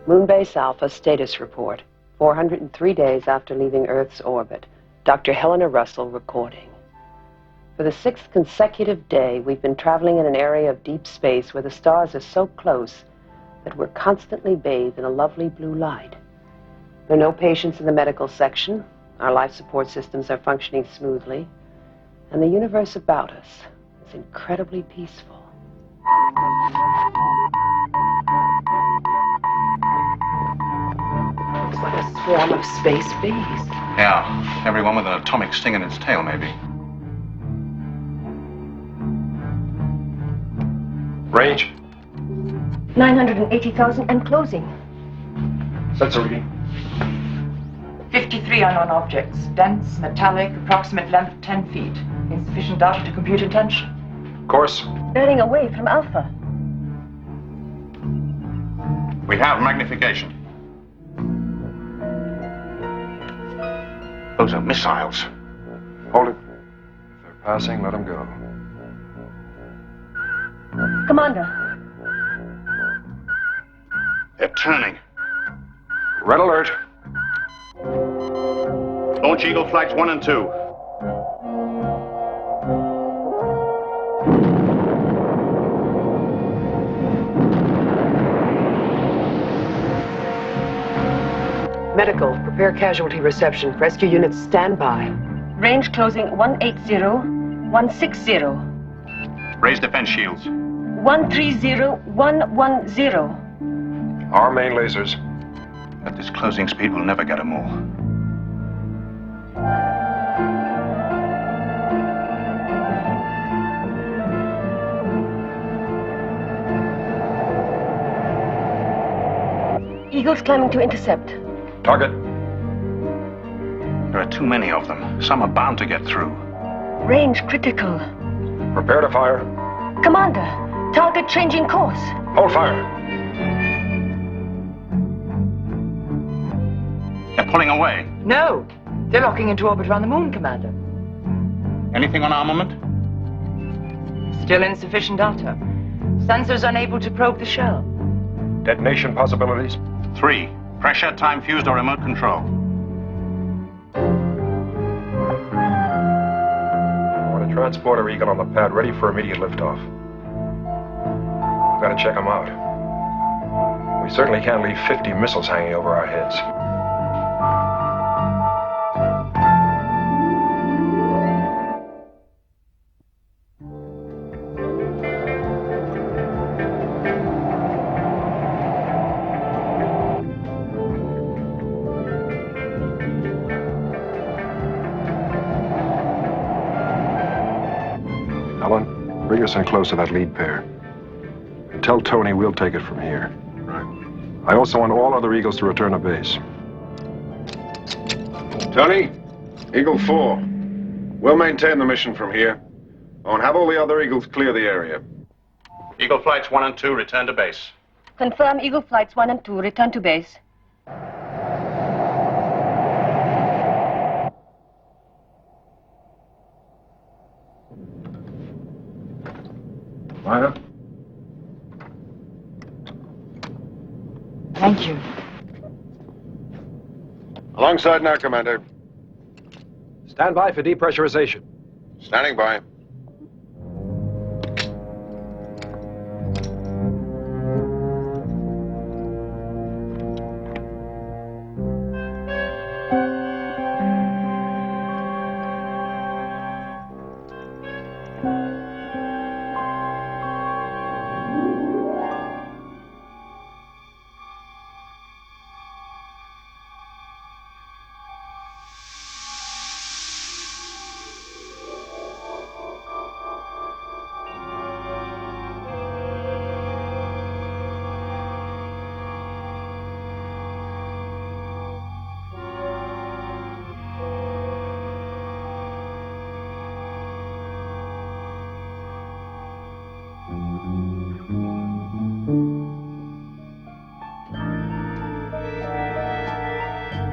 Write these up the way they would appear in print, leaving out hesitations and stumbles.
Moonbase Alpha status report. 403 days after leaving Earth's orbit. Dr. Helena Russell recording. For the 6th consecutive day, we've been traveling in an area of deep space where the stars are so close that we're constantly bathed in a lovely blue light. There are no patients in the medical section. Our life support systems are functioning smoothly. And the universe about us is incredibly peaceful. Looks like a swarm of space bees. Yeah, everyone with an atomic sting in its tail, maybe. Range? 980,000 and closing. Sensor reading. 53 unknown objects. Dense, metallic, approximate length 10 feet. Insufficient data to compute intention. Course? Bearing away from Alpha. We have magnification. Those are missiles. Hold it. If they're passing, let them go. Commander. They're turning. Red alert. Launch Eagle Flights 1 and 2. Medical, prepare casualty reception. Rescue units stand by. Range closing 180, 160. Raise defense shields. 130, 110. Our main lasers. At this closing speed, we'll never get them all. Eagles climbing to intercept. Target. There are too many of them. Some are bound to get through. Range critical. Prepare to fire. Commander, target changing course. Hold fire. They're pulling away. No, they're locking into orbit around the moon, Commander. Anything on armament? Still insufficient data. Sensors unable to probe the shell. Detonation possibilities? 3. Pressure, time fused, or remote control. I want a transporter Eagle on the pad ready for immediate liftoff. We've got to check them out. We certainly can't leave 50 missiles hanging over our heads. Alan, bring us in close to that lead pair. And tell Tony we'll take it from here. Right. I also want all other Eagles to return to base. Tony, Eagle 4. We'll maintain the mission from here. And have all the other Eagles clear the area. Eagle Flights 1 and 2, return to base. Confirm Eagle Flights 1 and 2, return to base. Maya? Thank you. Alongside now, Commander. Stand by for depressurization. Standing by.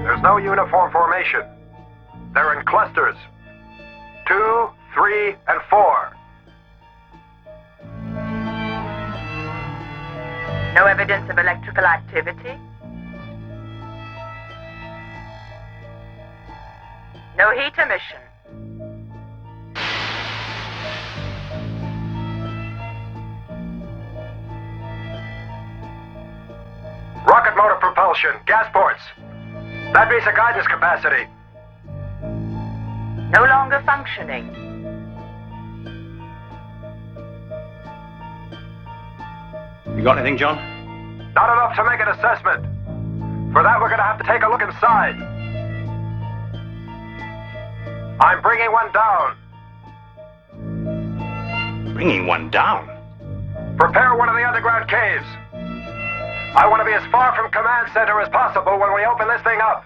There's no uniform formation. They're in clusters. 2, 3, and 4. No evidence of electrical activity? No heat emission. Rocket motor propulsion, gas ports. That means a guidance capacity. No longer functioning. You got anything, John? Not enough to make an assessment. For that, we're gonna have to take a look inside. I'm bringing one down. Bringing one down? Prepare one of the underground caves. I want to be as far from command center as possible when we open this thing up.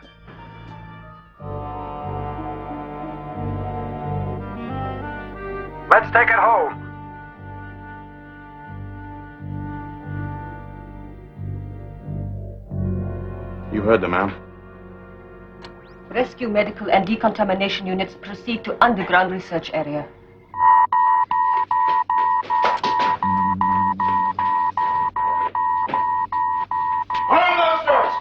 Let's take it home. You heard the man. Rescue medical and decontamination units proceed to underground research area. Open those doors!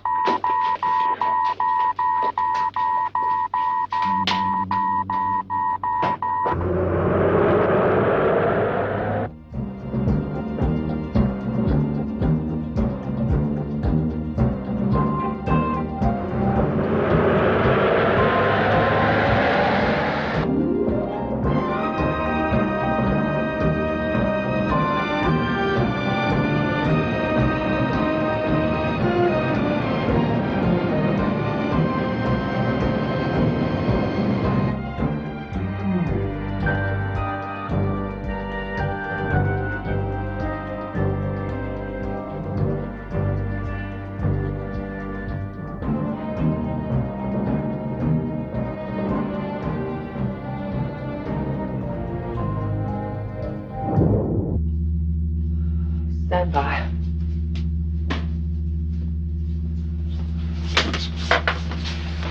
Stand by.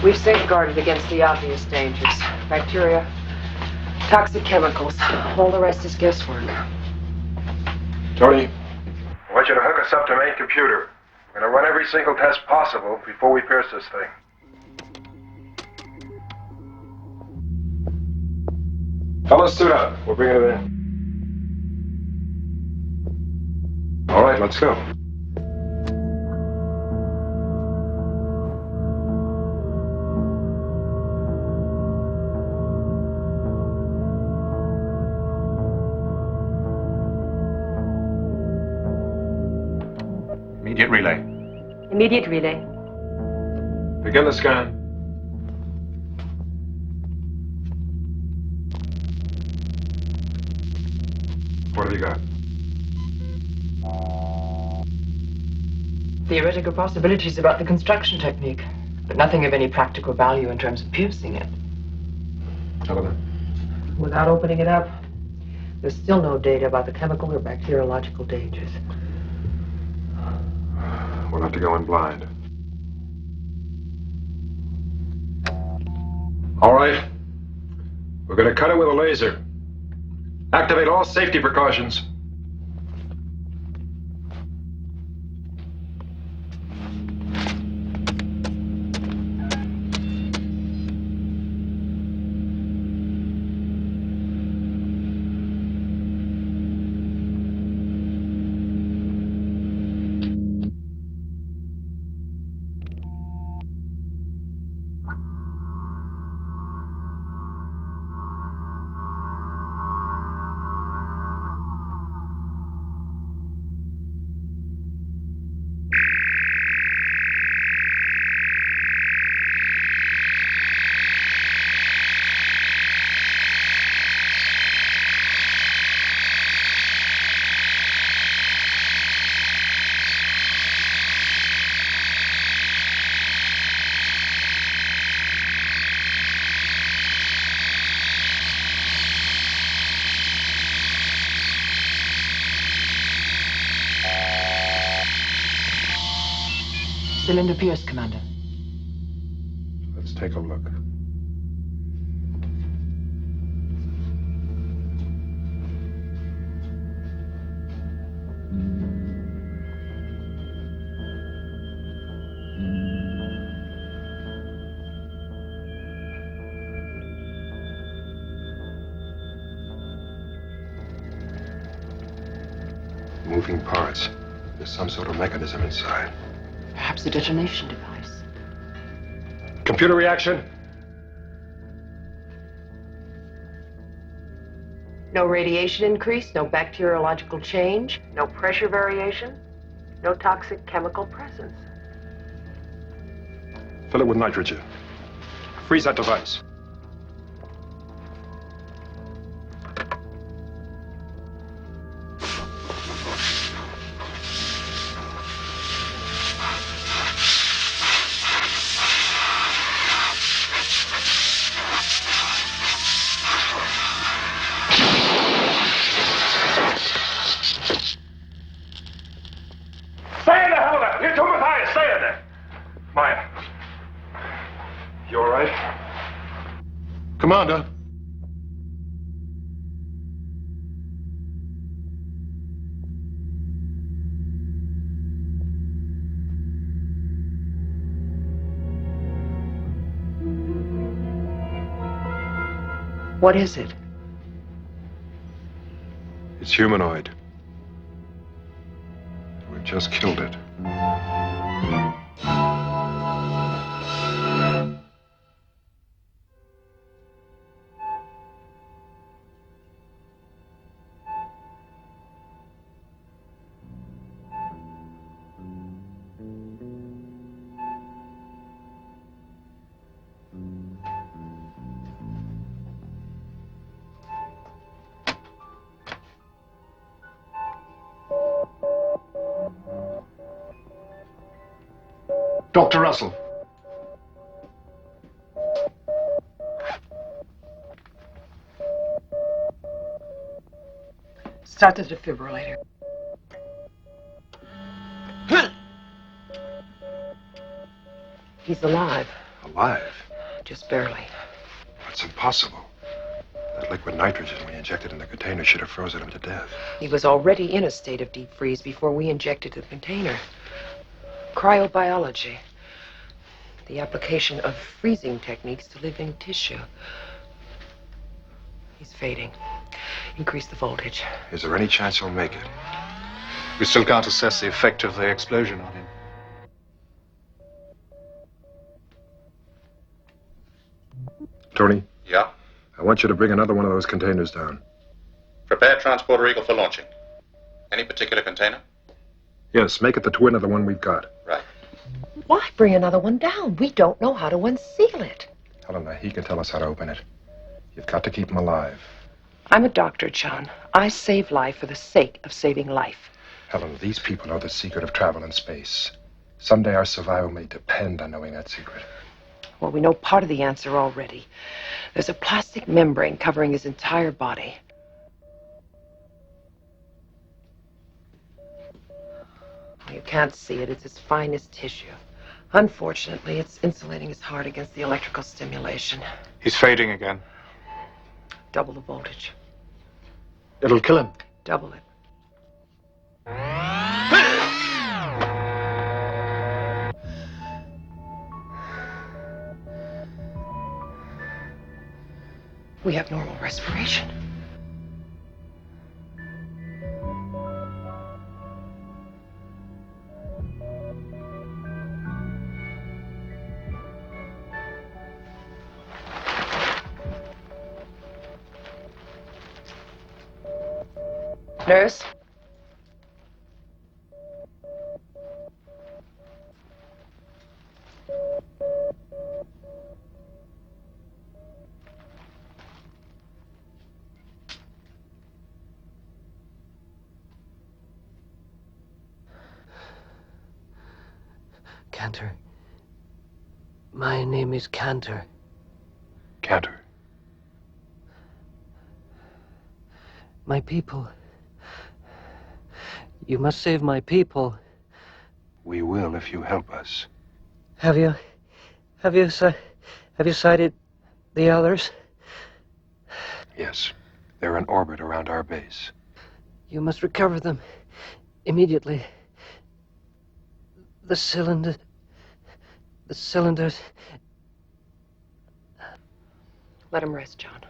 We've safeguarded against the obvious dangers. Bacteria, toxic chemicals. All the rest is guesswork. Tony, I want you to hook us up to main computer. We're gonna run every single test possible before we pierce this thing. Fellas, suit up. We're bringing it in. All right, let's go. Immediate relay. Immediate relay. Begin the scan. What have you got? Theoretical possibilities about the construction technique, but nothing of any practical value in terms of piercing it. Tell them. Without opening it up, there's still no data about the chemical or bacteriological dangers. We'll have to go in blind. All right. We're going to cut it with a laser. Activate all safety precautions. Cylinder pierced, Commander. Let's take a look. Moving parts. There's some sort of mechanism inside. Perhaps a detonation device. Computer reaction? No radiation increase, no bacteriological change, no pressure variation, no toxic chemical presence. Fill it with nitrogen. Freeze that device. Stay in the helmet! You're too high! Stay in there! Maya. You all right? Commander. What is it? It's humanoid. We've just killed it. Dr. Russell. Start the defibrillator. He's alive. Alive? Just barely. That's impossible. That liquid nitrogen we injected in the container should have frozen him to death. He was already in a state of deep freeze before we injected the container. Cryobiology. The application of freezing techniques to living tissue. He's fading. Increase the voltage. Is there any chance he'll make it? We still can't assess the effect of the explosion on him. Tony, Yeah? I want you to bring another one of those containers down. Prepare Transporter Eagle for launching. Any particular container? Yes, make it the twin of the one we've got. Right. Why bring another one down? We don't know how to unseal it. Helena, he can tell us how to open it. You've got to keep him alive. I'm a doctor, John. I save life for the sake of saving life. Helena, these people know the secret of travel in space. Someday our survival may depend on knowing that secret. Well, we know part of the answer already. There's a plastic membrane covering his entire body. You can't see it. It's his finest tissue. Unfortunately, it's insulating his heart against the electrical stimulation. He's fading again. Double the voltage. It'll kill him. Double it. We have normal respiration. Nurse? Cantor. My name is Cantor. Cantor. My people. You must save my people. We will if you help us. Have you sighted the others? Yes. They're in orbit around our base. You must recover them immediately. The cylinders. Let him rest, John.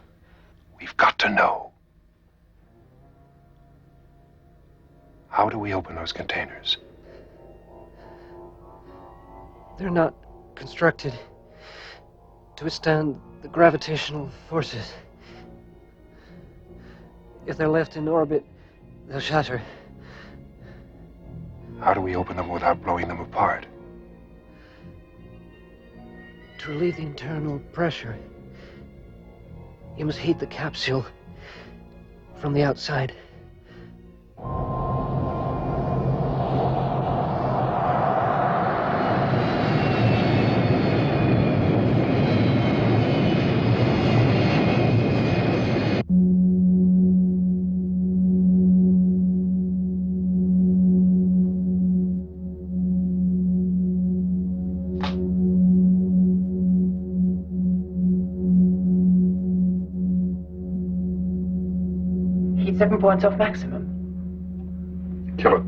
We've got to know. How do we open those containers? They're not constructed to withstand the gravitational forces. If they're left in orbit, they'll shatter. How do we open them without blowing them apart? To relieve the internal pressure, you must heat the capsule from the outside. Heat 7 points off maximum. Kill it.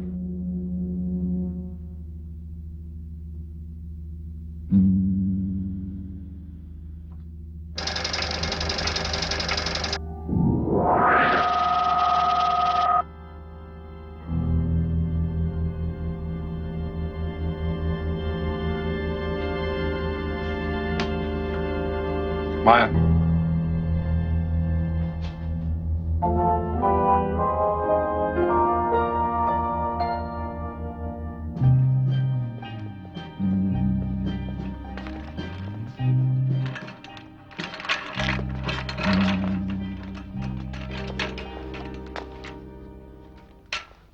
Maya.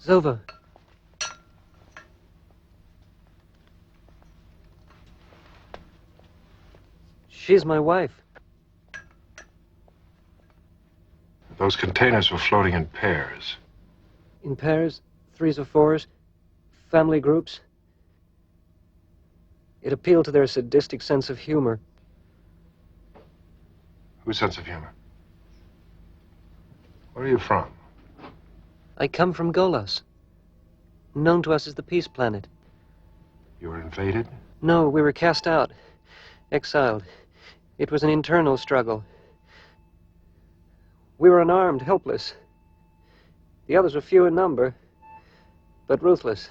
Zova. She's my wife. Those containers were floating in pairs. In pairs, threes or fours, family groups. It appealed to their sadistic sense of humor. Whose sense of humor? Where are you from? I come from Golas, known to us as the Peace Planet. You were invaded? No, we were cast out, exiled. It was an internal struggle. We were unarmed, helpless. The others were few in number, but ruthless.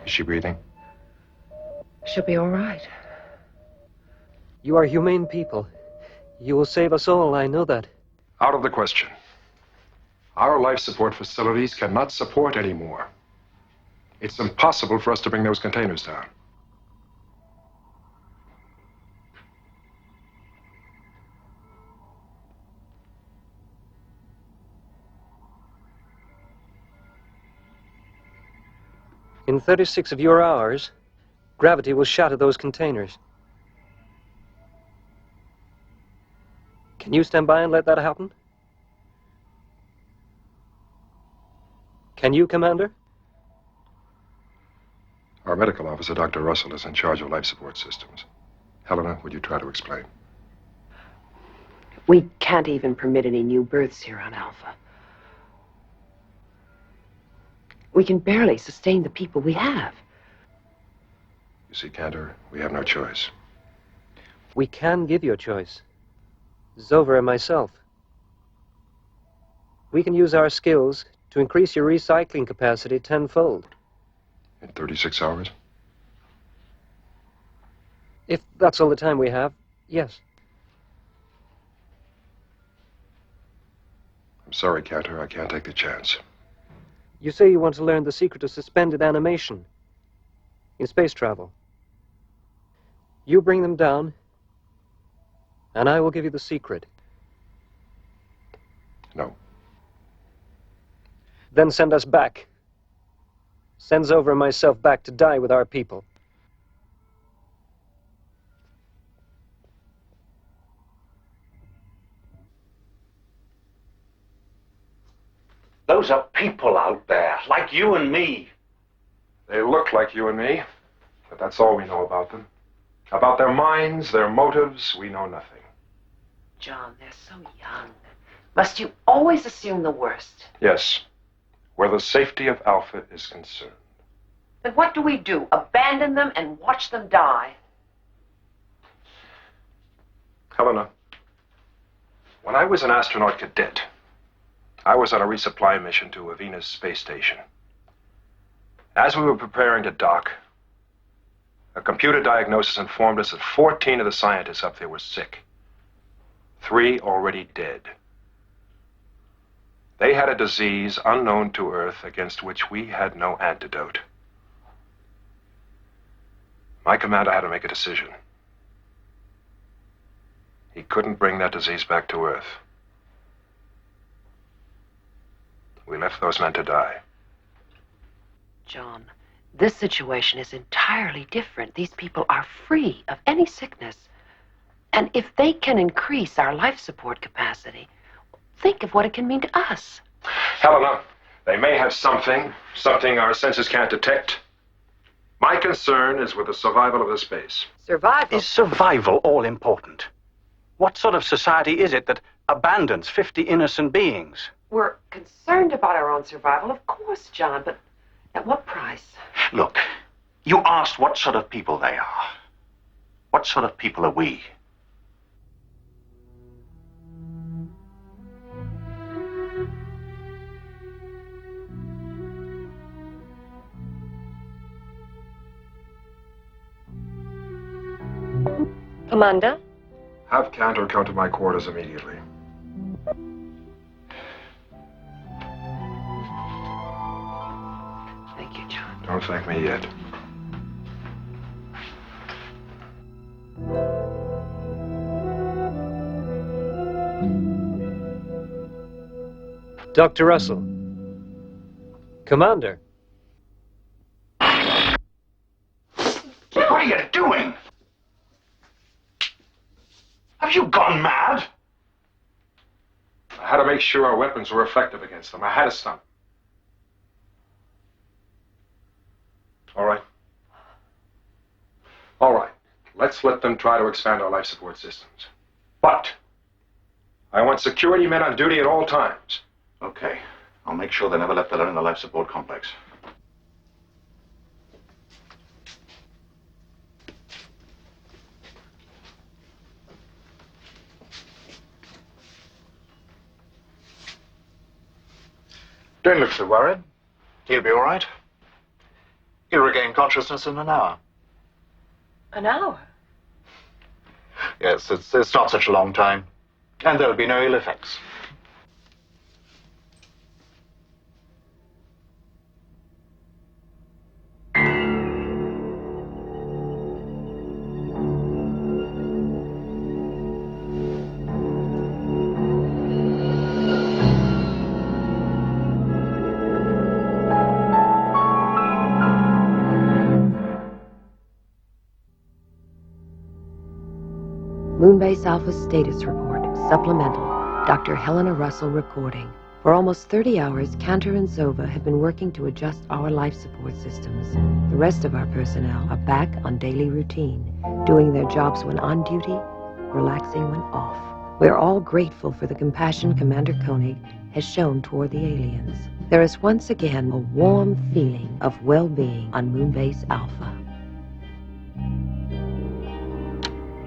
Is she breathing? She'll be all right. You are humane people. You will save us all, I know that. Out of the question. Our life support facilities cannot support anymore. It's impossible for us to bring those containers down. In 36 of your hours, gravity will shatter those containers. Can you stand by and let that happen? Can you, Commander? Our medical officer, Dr. Russell, is in charge of life support systems. Helena, would you try to explain? We can't even permit any new births here on Alpha. We can barely sustain the people we have. You see, Cantor, we have no choice. We can give you a choice. Zova and myself. We can use our skills to increase your recycling capacity tenfold. In 36 hours? If that's all the time we have, yes. I'm sorry, Cantor, I can't take the chance. You say you want to learn the secret of suspended animation in space travel. You bring them down, and I will give you the secret. No. Then send us back. Send Zova and myself back to die with our people. Those are people out there, like you and me. They look like you and me, but that's all we know about them. About their minds, their motives, we know nothing. John, they're so young. Must you always assume the worst? Yes, where the safety of Alpha is concerned. Then what do we do? Abandon them and watch them die? Helena, when I was an astronaut cadet, I was on a resupply mission to a Venus space station. As we were preparing to dock, a computer diagnosis informed us that 14 of the scientists up there were sick. 3 already dead. They had a disease unknown to Earth against which we had no antidote. My commander had to make a decision. He couldn't bring that disease back to Earth. We left those men to die. John, this situation is entirely different. These people are free of any sickness. And if they can increase our life support capacity, think of what it can mean to us. Helena, they may have something our senses can't detect. My concern is with the survival of the space. Survival? Is survival all important? What sort of society is it that abandons 50 innocent beings? We're concerned about our own survival, of course, John, but at what price? Look, you asked what sort of people they are. What sort of people are we? Commander? Have Cantor come to my quarters immediately. Thank you, John. Don't thank me yet. Dr. Russell. Commander. What are you doing? Have you gone mad? I had to make sure our weapons were effective against them. I had to stop. All right. All right. Let's let them try to expand our life support systems. But I want security men on duty at all times. Okay. I'll make sure they're never left alone in the life support complex. Don't look so worried. He'll be all right. He'll regain consciousness in an hour. An hour? Yes, it's not such a long time. And there'll be no ill effects. Moonbase Alpha status report, supplemental. Dr. Helena Russell recording. For almost 30 hours, Cantor and Zova have been working to adjust our life support systems. The rest of our personnel are back on daily routine, doing their jobs when on duty, relaxing when off. We're all grateful for the compassion Commander Koenig has shown toward the aliens. There is once again a warm feeling of well-being on Moonbase Alpha.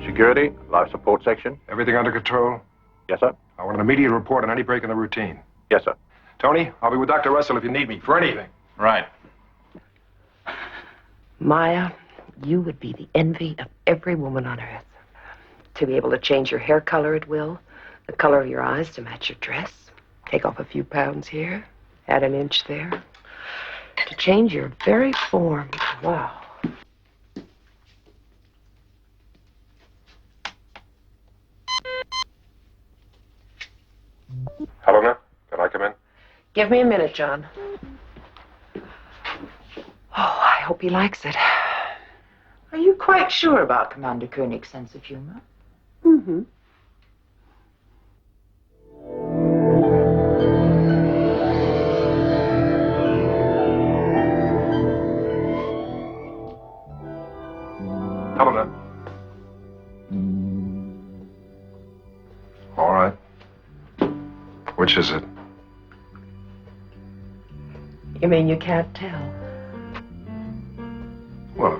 Security, life support section. Everything under control? Yes, sir. I want an immediate report on any break in the routine. Yes, sir. Tony, I'll be with Dr. Russell if you need me for anything. Right. Maya, you would be the envy of every woman on Earth. To be able to change your hair color at will, the color of your eyes to match your dress, take off a few pounds here, add an inch there, to change your very form. Wow. Helena, can I come in? Give me a minute, John. Oh, I hope he likes it. Are you quite sure about Commander Koenig's sense of humor? Mm-hmm. Helena. All right. Which is it? You mean you can't tell?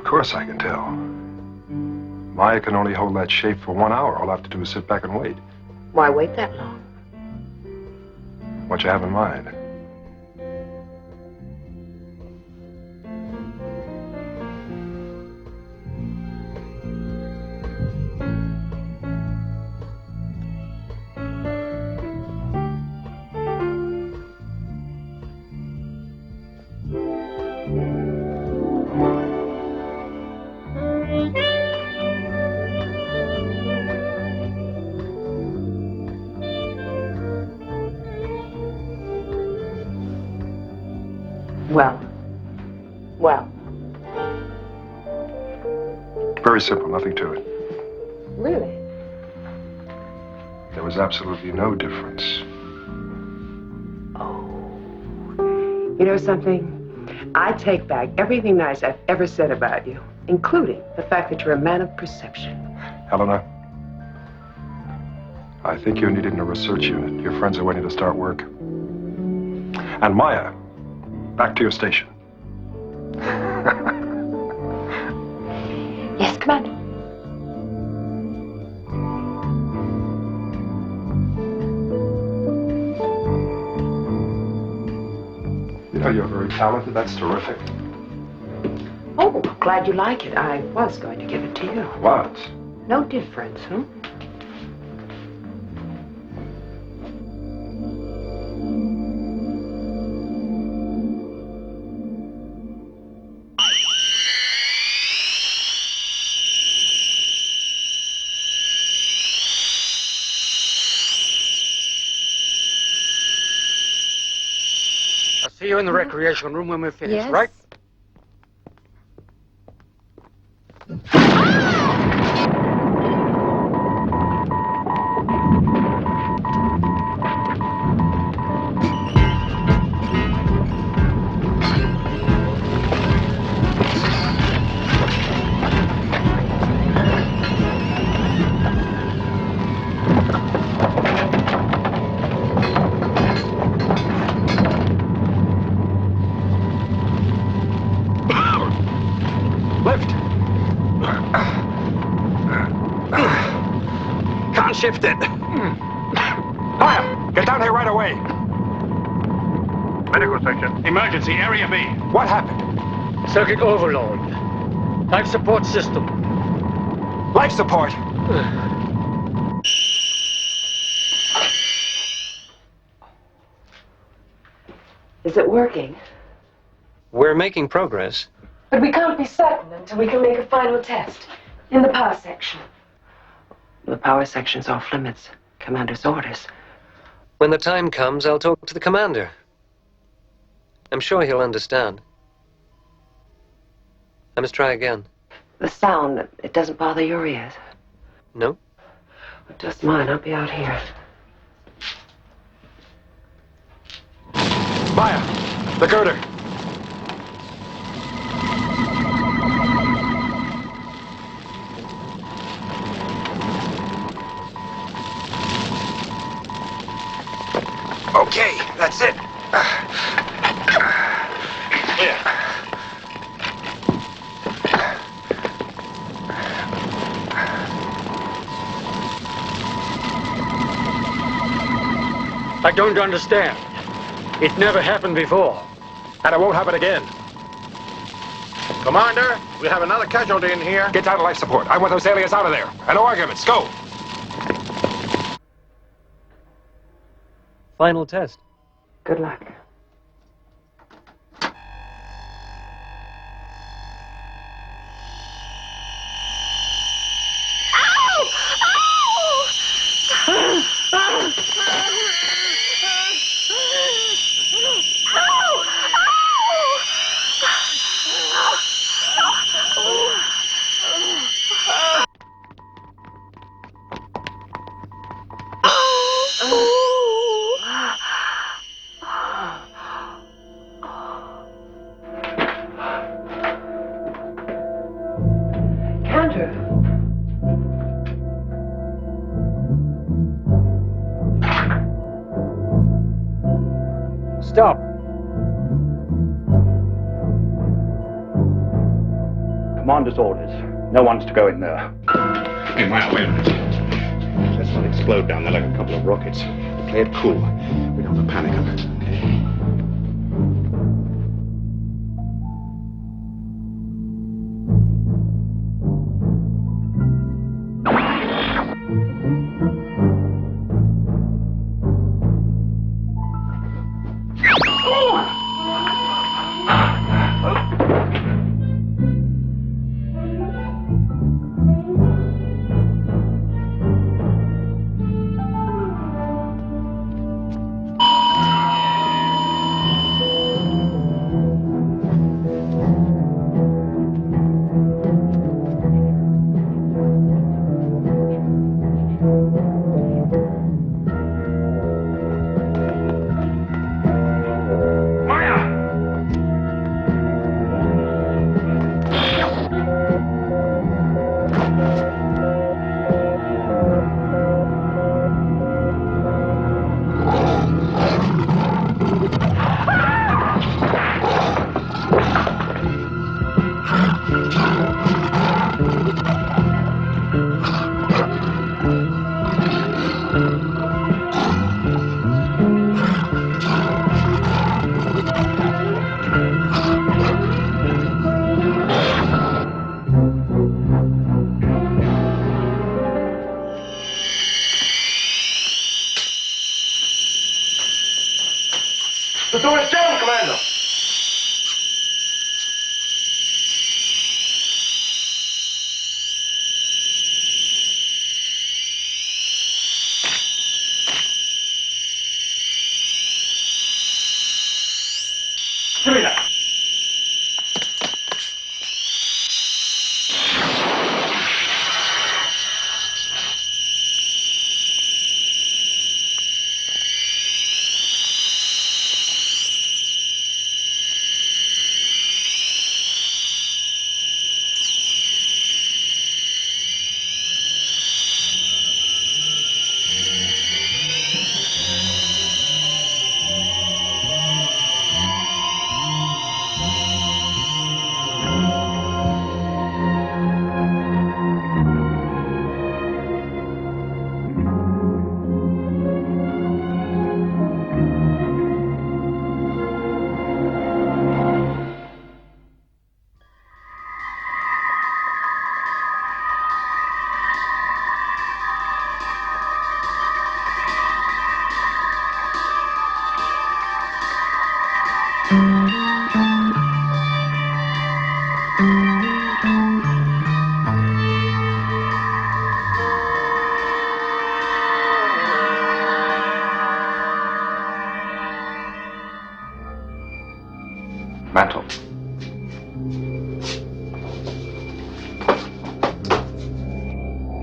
course I can tell. Maya can only hold that shape for 1 hour. All I have to do is sit back and wait. Why wait that long? What you have in mind? Well. Very simple, nothing to it. Really? There was absolutely no difference. You know something? I take back everything nice I've ever said about you, including the fact that you're a man of perception. Helena, I think you're needed in a research unit. Your friends are waiting to start work. And Maya, back to your station. Yes, Commander. You know, you're very talented. That's terrific. Oh, glad you like it. I was going to give it to you. What? No difference, huh? I'll see you in the recreation room when we're finished, Yes. right? Lift! Can't shift it. Maya, get down here right away. Medical section. Emergency, Area B. What happened? Circuit overload. Life support system. Life support! Is it working? We're making progress. But we can't be certain until we can make a final test. In the power section. The power section's off limits. Commander's orders. When the time comes, I'll talk to the commander. I'm sure he'll understand. I must try again. The sound, it doesn't bother your ears. No? Just mine. I'll be out here. Maya, the girder. Okay, that's it. I don't understand. It never happened before. And it won't happen again. Commander, we have another casualty in here. Get down to life support. I want those aliens out of there. And no arguments. Go! Final test. Good luck. Stop. commander's orders. No one's to go in there. Hey, Maya, wait a minute. Let's not explode down there like a couple of rockets. Play it cool. We don't have to panic them, okay? The door is down, Commander! Give me that! Mantle.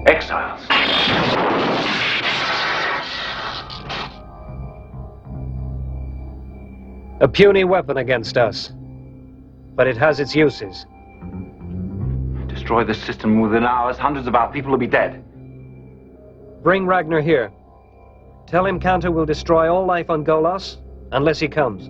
Exiles. A puny weapon against us. But it has its uses. Destroy the system within hours, hundreds of our people will be dead. Bring Ragnar here. Tell him Cantor will destroy all life on Golos, unless he comes.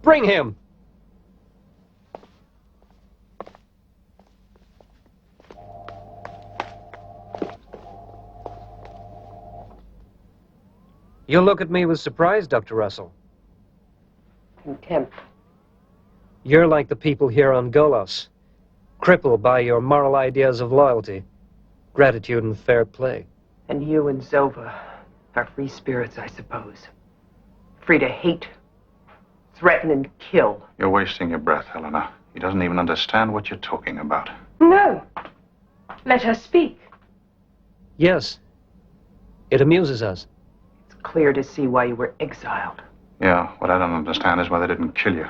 Bring him! You look at me with surprise, Dr. Russell. Contempt. You're like the people here on Golos, crippled by your moral ideas of loyalty, gratitude, and fair play. And you and Zova are free spirits, I suppose. Free to hate, threaten, and kill. You're wasting your breath, Helena. He doesn't even understand what you're talking about. No. Let her speak. Yes. It amuses us. It's clear to see why you were exiled. Yeah, what I don't understand is why they didn't kill you.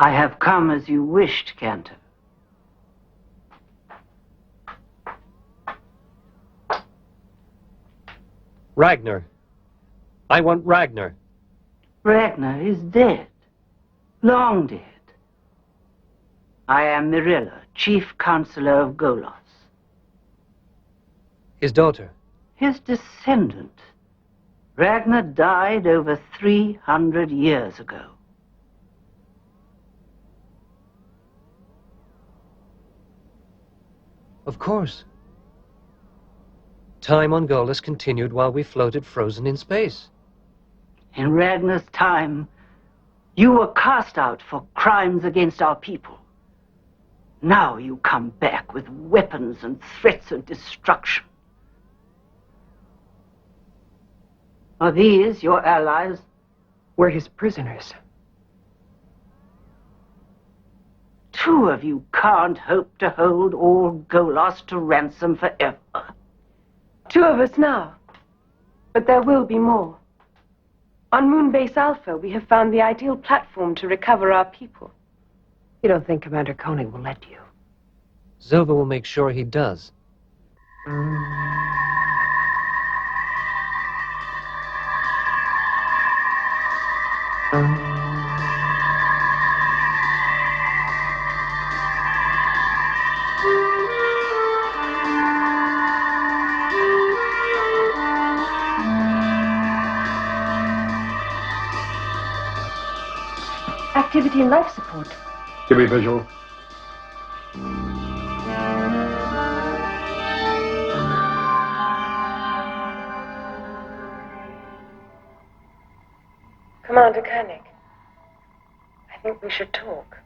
I have come as you wished, Cantor. Ragnar. I want Ragnar. Ragnar is dead. Long dead. I am Mirilla, chief counselor of Golos. His daughter. His descendant. Ragnar died over 300 years ago. Of course. Time on Golos continued while we floated frozen in space. In Ragnar's time, you were cast out for crimes against our people. Now you come back with weapons and threats of destruction. Are these your allies? We're his prisoners. Two of you can't hope to hold all Golos to ransom forever. Two of us now, but there will be more. On Moonbase Alpha, we have found the ideal platform to recover our people. You don't think Commander Koenig will let you? Zilva will make sure he does. Activity in life support. Give me visual. Commander Koenig, I think we should talk.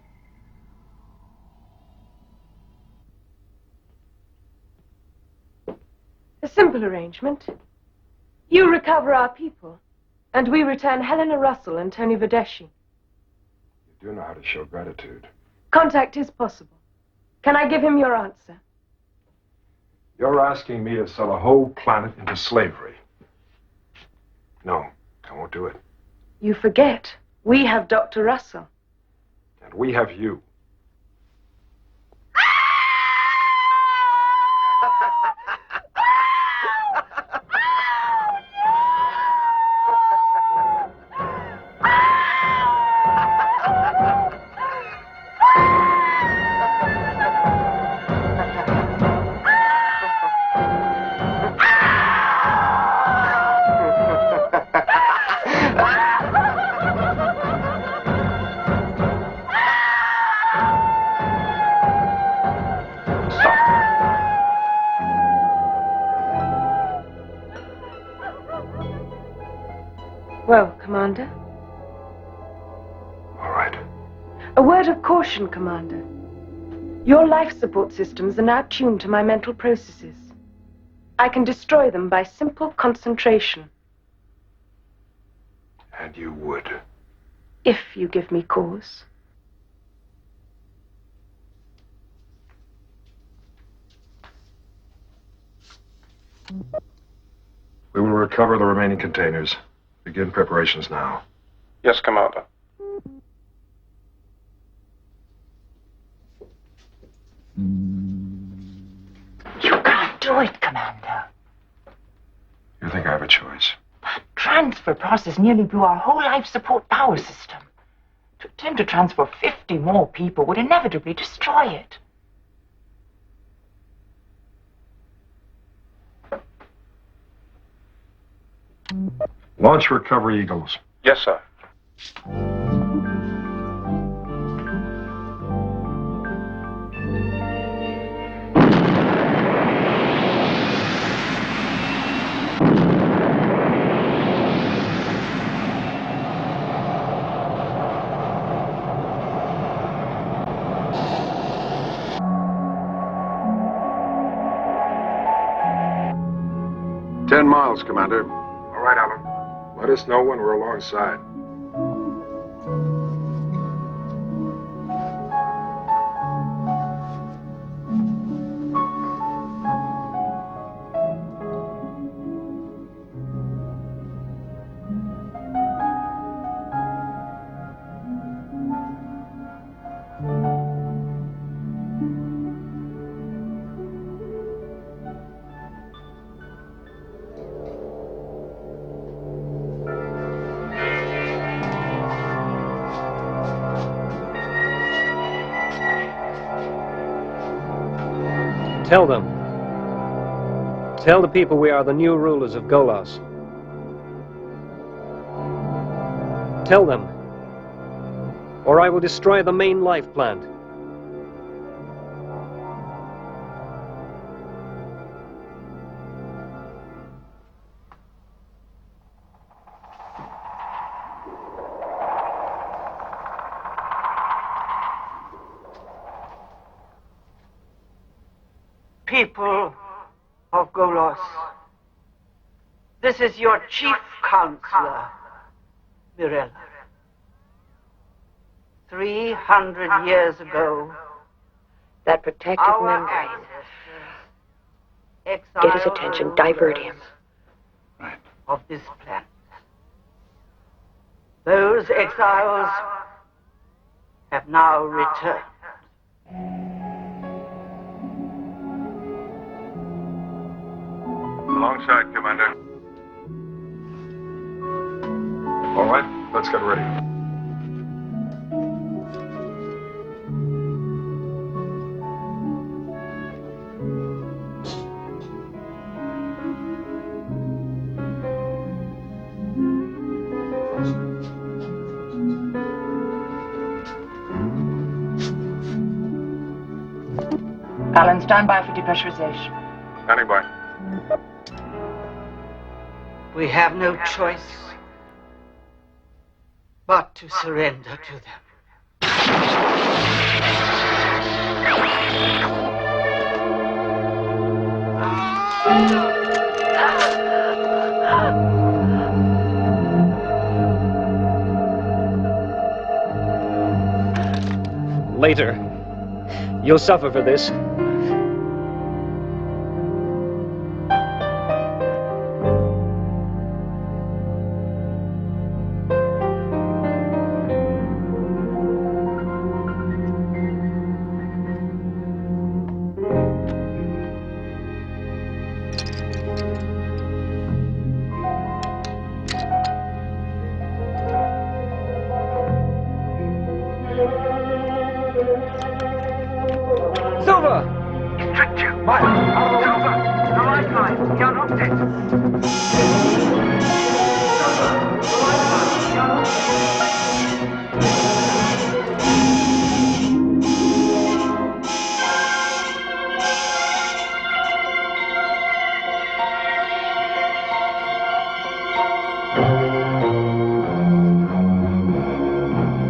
A simple arrangement. You recover our people, and we return Helena Russell and Tony Verdeschi. You do know how to show gratitude. Contact is possible. Can I give him your answer? You're asking me to sell a whole planet into slavery. No, I won't do it. You forget. We have Dr. Russell. And we have you. Well, Commander? All right. A word of caution, Commander. Your life support systems are now tuned to my mental processes. I can destroy them by simple concentration. And you would. If you give me cause. We will recover the remaining containers. Begin preparations now. Yes, Commander. You can't do it, Commander. You think I have a choice? That transfer process nearly blew our whole life support power system. To attempt to transfer 50 more people would inevitably destroy it. Launch recovery Eagles. Yes, sir. Ten miles, Commander. All right, Alan. Let us know when we're alongside. Tell them. Tell the people we are the new rulers of Golos. Tell them, or I will destroy the main life plant. People of Golos, this is your chief counselor, Mirella. 300 years ago, That protective membrane. Get his attention, divert him. Of this planet. Those exiles have now returned. Alongside, Commander. All right, let's get ready. Alan, stand by for depressurization. Standing by. We have no choice but to surrender to them. Later, you'll suffer for this.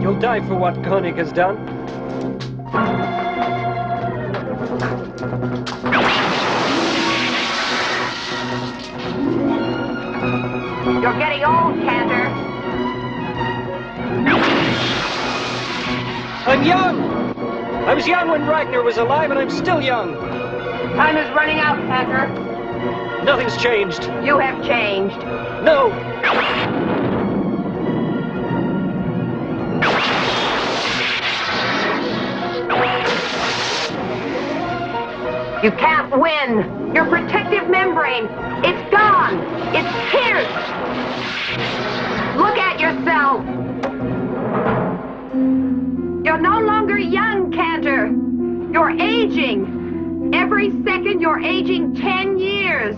You'll die for what Koenig has done. You're getting old, Cantor. I'm young! I was young when Ragnar was alive, and I'm still young. Time is running out, Cantor. Nothing's changed. You have changed. No! You can't win. Your protective membrane, it's gone. It's pierced. Look at yourself. You're no longer young, Cantor. You're aging. Every second you're aging 10 years.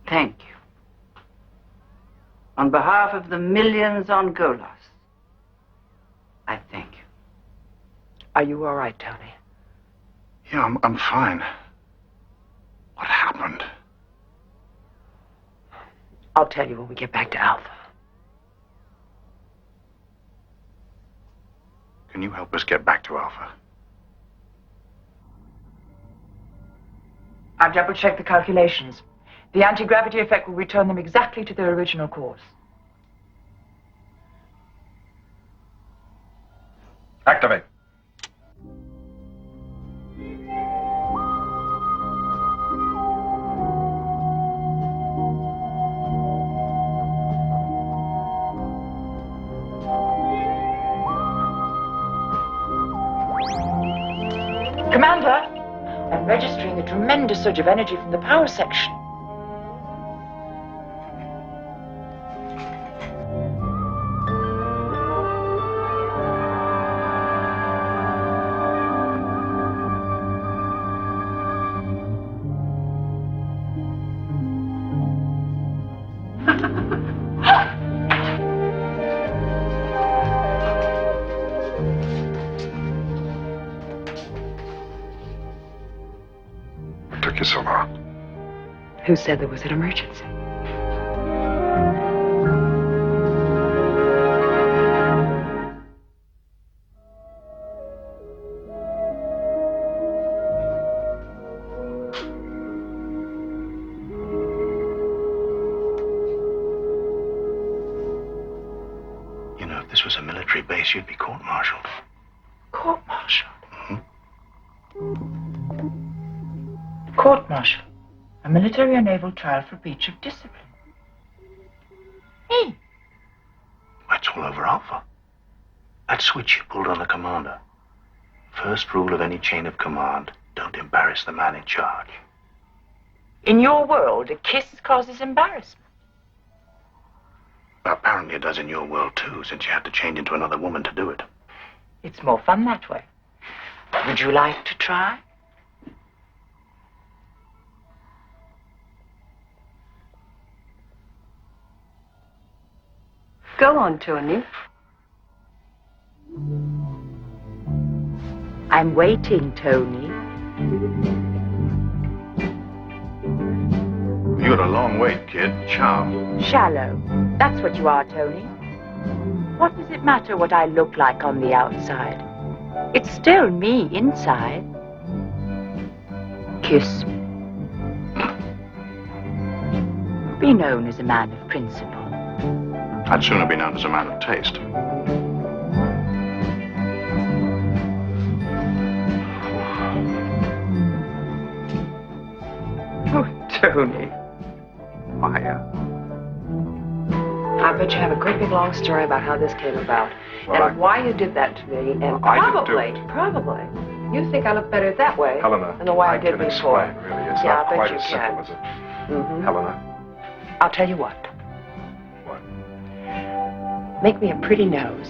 Thank you. On behalf of the millions on Golos, I thank you. Are you all right, Tony? Yeah, I'm fine. What happened? I'll tell you when we get back to Alpha. Can you help us get back to Alpha? I've double-checked the calculations. The anti-gravity effect will return them exactly to their original course. Activate. Commander, I'm registering a tremendous surge of energy from the power section. What took you so long? Who said there was an emergency? You know, if this was a military base, you'd be court-martialed. Court-martial? Court-martial. A military or naval trial for breach of discipline. Hey. That's all over Alpha. That switch you pulled on the commander. First rule of any chain of command, don't embarrass the man in charge. In your world, a kiss causes embarrassment. Apparently it does in your world, too, since you had to change into another woman to do it. It's more fun that way. Would you like to try? Go on, Tony. I'm waiting, Tony. You got a long wait, kid. Ciao. Shallow. That's what you are, Tony. What does it matter what I look like on the outside? It's still me inside. Kiss me. Be known as a man of principle. I'd sooner be known as a man of taste. Oh, Tony. Maya. I bet you have a great big long story about how this came about. Well, and why you did that to me. And probably, you think I look better that way Helena, than the way I did can before. explain, really. It's Yeah, not I bet quite you as can. simple as it. Mm-hmm. Helena. I'll tell you what. What? Make me a pretty nose.